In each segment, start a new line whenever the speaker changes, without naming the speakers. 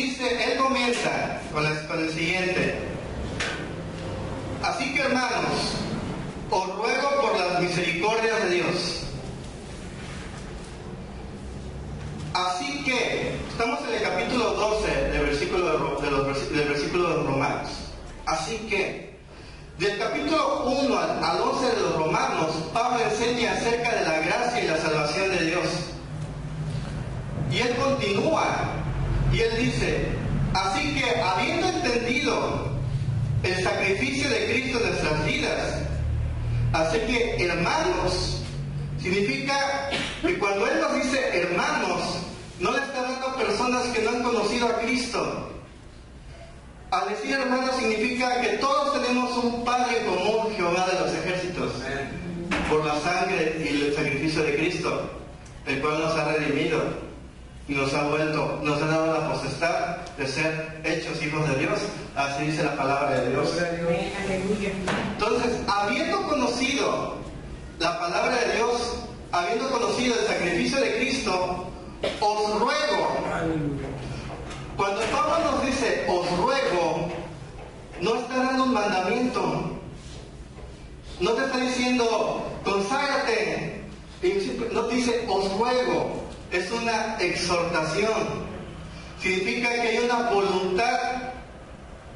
dice, él comienza con el siguiente. Así que, hermanos, os ruego por las misericordias de Dios. Así que, estamos en el capítulo 12 del versículo de los Romanos. Así que, del capítulo 1 al 11 de los Romanos, Pablo enseña acerca de la gracia y la salvación de Dios. Y él continúa, y él dice, así que, habiendo entendido el sacrificio de Cristo en nuestras vidas, así que, hermanos, significa que cuando él nos dice hermanos, no le está dando a personas que no han conocido a Cristo. Al decir hermanos significa que todos tenemos un Padre común, Jehová de los ejércitos, por la sangre y el sacrificio de Cristo, el cual nos ha redimido y nos ha dado la potestad de ser hechos hijos de Dios. Así dice la palabra de Dios. Entonces, habiendo conocido la palabra de Dios, habiendo conocido el sacrificio de Cristo, os ruego. Cuando Pablo nos dice os ruego, no está dando un mandamiento, no te está diciendo conságrate, no te dice os ruego, es una exhortación. Significa que hay una voluntad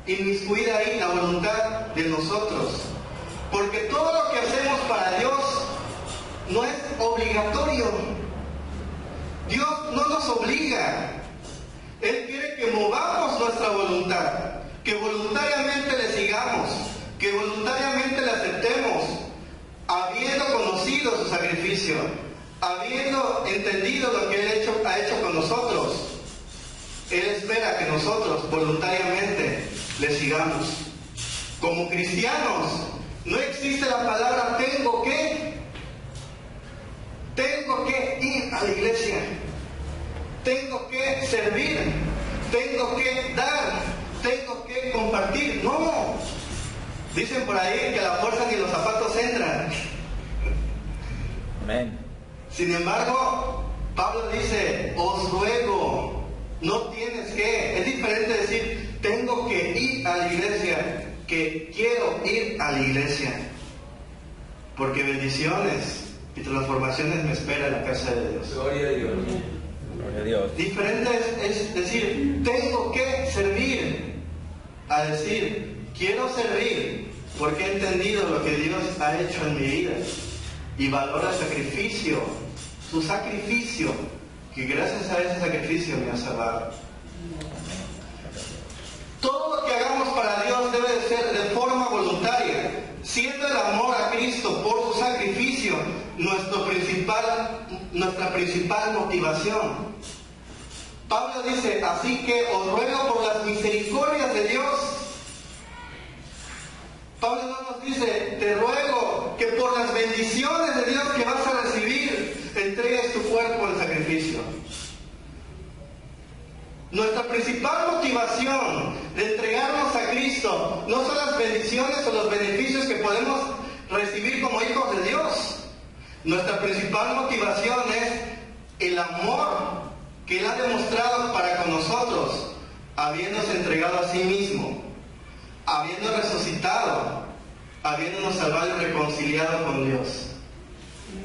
inmiscuida ahí, la voluntad de nosotros, porque todo lo que hacemos para Dios no es obligatorio. Dios no nos obliga. Él quiere que movamos nuestra voluntad, que voluntariamente le sigamos, que voluntariamente le aceptemos, habiendo conocido su sacrificio, habiendo entendido lo que Él ha hecho con nosotros. Él espera que nosotros voluntariamente le sigamos. Como cristianos, no existe la palabra tengo que ir a la iglesia, tengo que servir, tengo que dar, tengo que compartir. No, dicen por ahí que a la fuerza ni los zapatos entran.
Amén.
Sin embargo, Pablo dice os ruego, no tienes que. Es diferente decir tengo que ir a la iglesia que quiero ir a la iglesia, porque bendiciones y transformaciones me espera en la casa de Dios.
Gloria a Dios.
Gloria a Dios.
Diferente es decir tengo que servir, a decir quiero servir porque he entendido lo que Dios ha hecho en mi vida y valoro el sacrificio, su sacrificio, que gracias a ese sacrificio me ha salvado. Todo lo que hagamos para Dios debe de ser de forma voluntaria, siendo el amor a Cristo por su sacrificio nuestra principal motivación. Pablo dice, así que os ruego por las misericordias de Dios. Pablo no nos dice, te ruego que por las bendiciones de Dios que vas a recibir, entregues tu cuerpo en sacrificio. Nuestra principal motivación de entregarnos a Cristo no son las bendiciones o los beneficios que podemos recibir como hijos de Dios. Nuestra principal motivación es el amor que Él ha demostrado para con nosotros, habiéndose entregado a sí mismo, habiendo resucitado, habiéndonos salvado y reconciliado con Dios.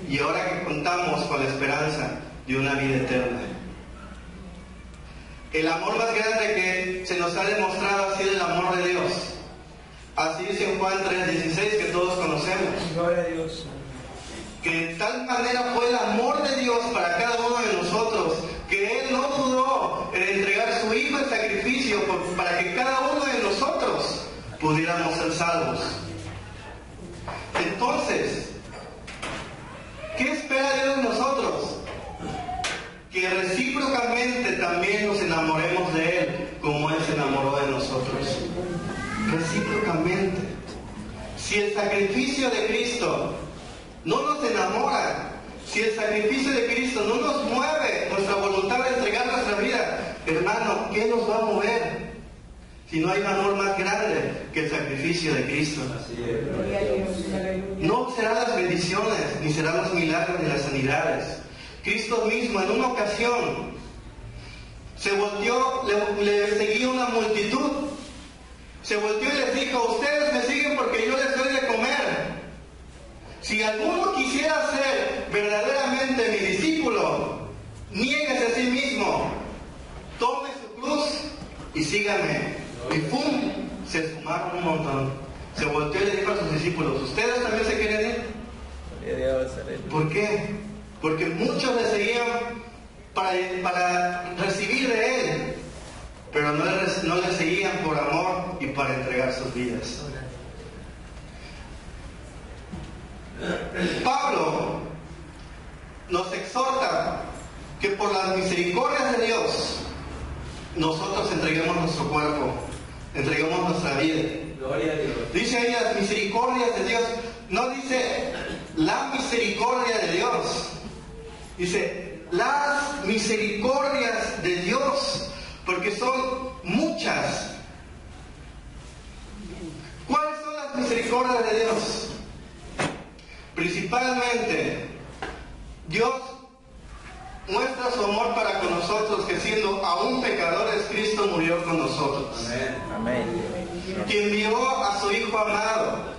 Y ahora que contamos con la esperanza de una vida eterna. El amor más grande que se nos ha demostrado ha sido el amor de Dios. Así dice en Juan 3:16, que todos conocemos.
Gloria a Dios.
Que de tal manera fue el amor de Dios para cada uno de nosotros, que Él no dudó en entregar a su Hijo en sacrificio para que cada uno de nosotros pudiéramos ser salvos. Entonces, ¿qué espera Dios de nosotros? Que recíprocamente también nos enamoremos de Él como Él se enamoró de nosotros. Recíprocamente. Si el sacrificio de Cristo no nos enamora, si el sacrificio de Cristo no nos mueve nuestra voluntad de entregar nuestra vida, hermano, ¿qué nos va a mover? Si no hay un amor más grande que el sacrificio de Cristo.
Así es.
No serán las bendiciones, ni serán los milagros ni las sanidades. Cristo mismo en una ocasión se volteó, le seguía una multitud. Se volteó y les dijo: ustedes me siguen porque yo les doy de comer. Si alguno quisiera ser verdaderamente mi discípulo, niéguese a sí mismo, tome su cruz y sígame. Y ¡pum! Se sumaron un montón. Se volteó y le dijo a sus discípulos: ¿ustedes también se quieren ir? ¿Por qué? Porque muchos le seguían para recibir de él, pero no le seguían por amor y para entregar sus vidas. Pablo nos exhorta que por las misericordias de Dios nosotros entreguemos nuestro cuerpo, entreguemos nuestra vida.
Gloria a Dios.
Dice ahí las misericordias de Dios, no dice la misericordia de Dios, dice las misericordias de Dios, porque son muchas. ¿Cuáles son las misericordias de Dios? Principalmente, Dios muestra su amor para con nosotros, que siendo aún pecadores, Cristo murió con nosotros.
Amén.
Que envió a su Hijo amado,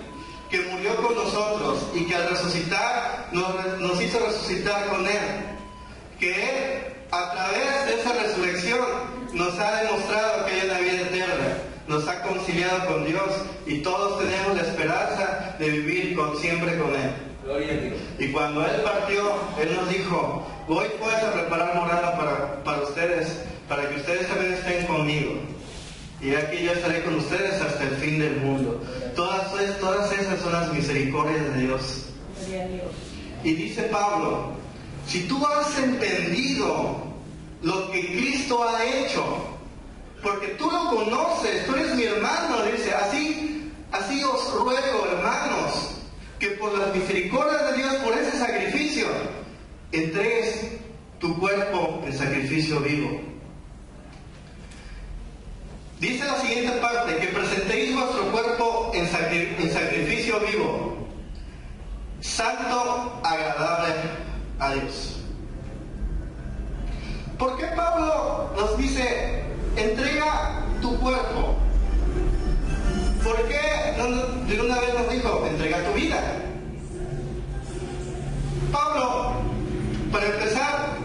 que murió con nosotros y que al resucitar nos hizo resucitar con Él. Que Él, a través de esa resurrección, nos ha demostrado que hay una vida eterna, nos ha conciliado con Dios y todos tenemos la esperanza de vivir siempre con Él.
Gloria a Dios.
Y cuando Él partió, Él nos dijo: voy pues a preparar morada para ustedes, para que ustedes también estén conmigo. Y aquí yo estaré con ustedes hasta el fin del mundo. Todas esas son las misericordias de Dios.
Gloria a Dios.
Y dice Pablo: si tú has entendido lo que Cristo ha hecho, porque tú lo conoces, tú eres mi hermano, dice, así os ruego, hermanos, que por las misericordias de Dios, por ese sacrificio, entregues tu cuerpo en sacrificio vivo. Dice la siguiente parte: que presentéis vuestro cuerpo en sacrificio vivo, santo, agradable a Dios. ¿Por qué Pablo nos dice: entrega tu cuerpo? ¿Por qué de una vez nos dijo: entrega tu vida? Pablo, para empezar,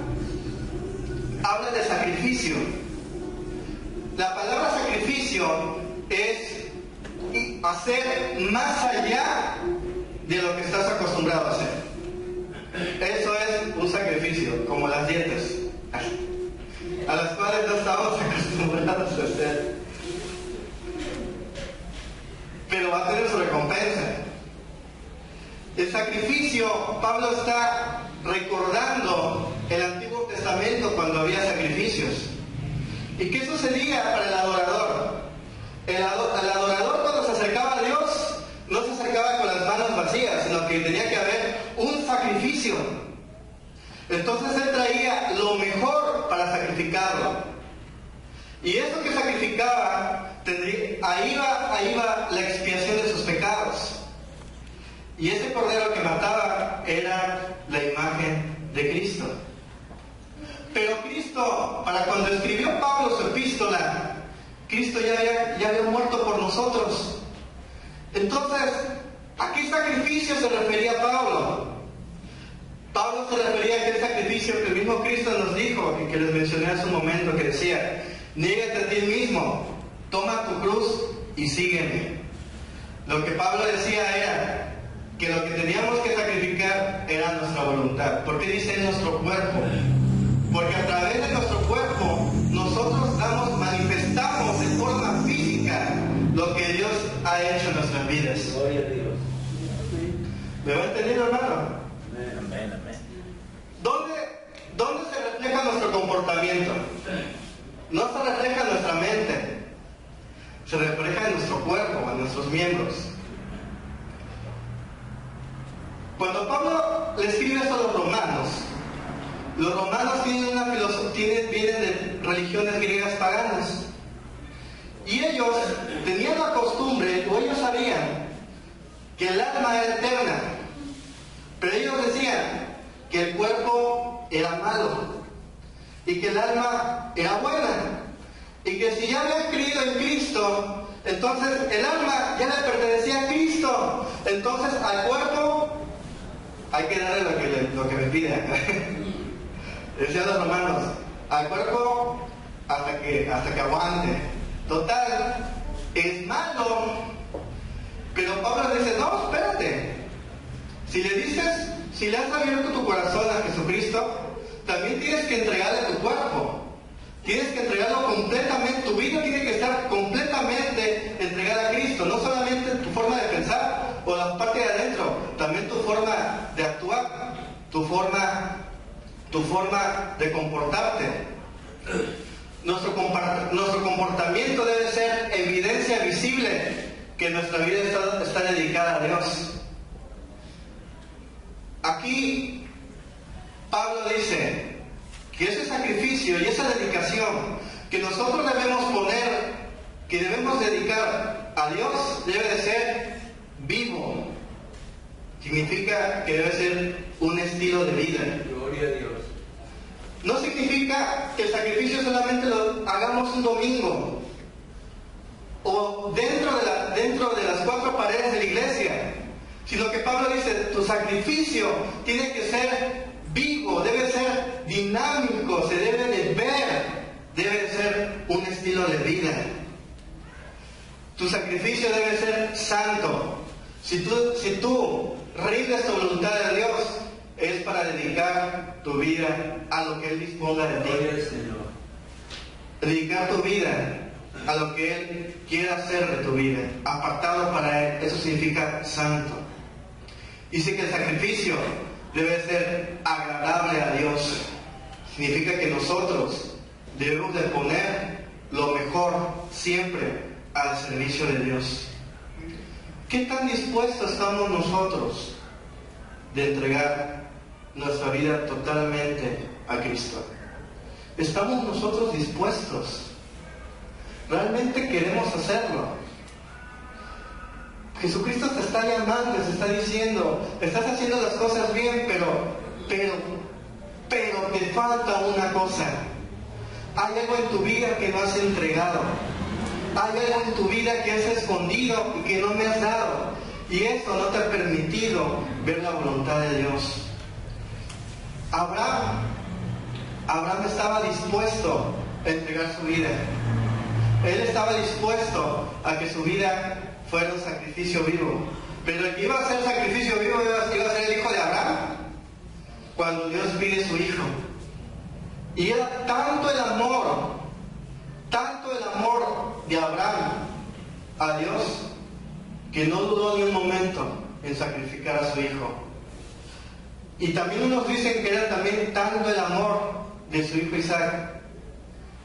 habla de sacrificio. La palabra sacrificio es hacer más allá de lo que estás acostumbrado a hacer. Eso es un sacrificio, como las dietas, a las cuales no estamos acostumbrados a hacer. Pero va a tener su recompensa. El sacrificio, Pablo está recordando el Antiguo Testamento cuando había sacrificios. ¿Y qué sucedía para el adorador? El adorador, cuando se acercaba a Dios, no se acercaba con las manos vacías, sino que tenía que haber un sacrificio. Entonces él traía lo mejor para sacrificarlo. Y eso que sacrificaba, ahí va la expiación de sus pecados. Y ese cordero que mataba era la imagen de Cristo. Pero Cristo, para cuando escribió Pablo su epístola, Cristo ya había muerto por nosotros. Entonces, ¿a qué sacrificio se refería Pablo? Pablo se refería a aquel sacrificio que el mismo Cristo nos dijo, y que les mencioné hace un momento, que decía: niégate a ti mismo, toma tu cruz y sígueme. Lo que Pablo decía era que lo que teníamos que sacrificar era nuestra voluntad. ¿Por qué dice nuestro cuerpo? Porque a través de nuestro cuerpo nosotros manifestamos de forma física lo que Dios ha hecho en nuestras vidas.
Gloria a Dios.
¿Me va entendiendo, hermano?
Amén, amén.
¿Dónde se refleja nuestro comportamiento? No se refleja en nuestra mente, se refleja en nuestro cuerpo, en nuestros miembros. Cuando Pablo le escribe esto a los romanos tienen una filosofía, vienen de religiones griegas paganas. Y ellos tenían la costumbre, o ellos sabían, que el alma era eterna. Pero ellos decían que el cuerpo era malo. y que el alma era buena, y que si ya había creído en Cristo, entonces el alma ya le pertenecía a Cristo. Entonces al cuerpo hay que darle lo que me pida. Decían los romanos, al cuerpo hasta que aguante. Total, es malo. Pero Pablo dice, no, espérate. Si le has abierto tu corazón a Jesucristo, también tienes que entregarle tu cuerpo. Tienes que entregarlo completamente. Tu vida tiene que estar completamente entregada a Cristo. No solamente tu forma de pensar o la parte de adentro, también tu forma de actuar, tu forma de comportarte. Nuestro comportamiento debe ser evidencia visible que nuestra vida está dedicada a Dios. Aquí Pablo dice que ese sacrificio y esa dedicación que nosotros debemos poner, que debemos dedicar a Dios, debe de ser vivo. Significa que debe ser un estilo de vida.
Gloria a Dios.
No significa que el sacrificio solamente lo hagamos un domingo o dentro de las cuatro paredes de la iglesia, sino que Pablo dice, tu sacrificio tiene que ser vivo, debe ser dinámico, se debe de ver, debe de ser un estilo de vida. Tu sacrificio debe ser santo. Si tú rindes tu voluntad a Dios, es para dedicar tu vida a lo que Él disponga de ti.
Gloria al Señor.
Dedicar tu vida a lo que Él quiera hacer de tu vida, apartado para Él. Eso significa santo. Dice que el sacrificio debe ser agradable a Dios. Significa que nosotros debemos de poner lo mejor siempre al servicio de Dios. ¿Qué tan dispuestos estamos nosotros de entregar nuestra vida totalmente a Cristo? ¿Estamos nosotros dispuestos? ¿Realmente queremos hacerlo? Jesucristo te está llamando, te está diciendo, estás haciendo las cosas bien, pero te falta una cosa. Hay algo en tu vida que no has entregado. Hay algo en tu vida que has escondido y que no me has dado. Y esto no te ha permitido ver la voluntad de Dios. Abraham estaba dispuesto a entregar su vida. Él estaba dispuesto a que su vida fuera un sacrificio vivo. Pero el que iba a ser sacrificio vivo iba a ser el hijo de Abraham. Cuando Dios pide su hijo. Y era tanto el amor de Abraham a Dios, que no dudó ni un momento en sacrificar a su hijo. Y también unos dicen que era también tanto el amor de su hijo Isaac,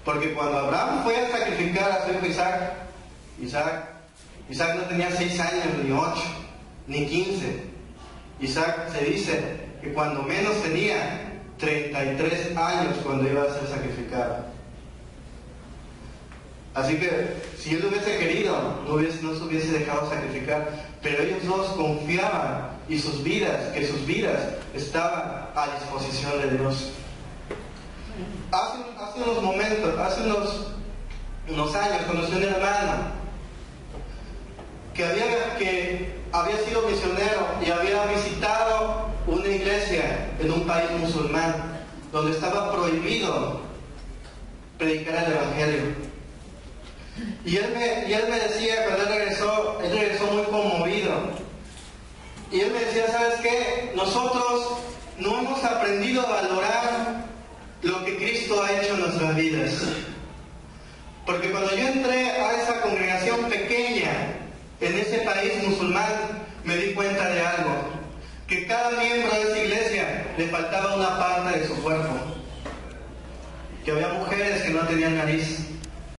porque cuando Abraham fue a sacrificar a su hijo Isaac no tenía 6 años, ni 8, ni 15. Isaac se dice que cuando menos tenía 33 años cuando iba a ser sacrificado. Así que si él hubiese querido, no se hubiese dejado sacrificar, pero ellos dos confiaban y sus vidas estaban a disposición de Dios. Hace unos años conocí a un hermano que había sido misionero y había visitado una iglesia en un país musulmán donde estaba prohibido predicar el evangelio. Y él me decía, cuando él regresó muy conmovido. Y él me decía, ¿sabes qué? Nosotros no hemos aprendido a valorar lo que Cristo ha hecho en nuestras vidas. Porque cuando yo entré a esa congregación pequeña en ese país musulmán, me di cuenta de algo. Que cada miembro de esa iglesia le faltaba una parte de su cuerpo. Que había mujeres que no tenían nariz.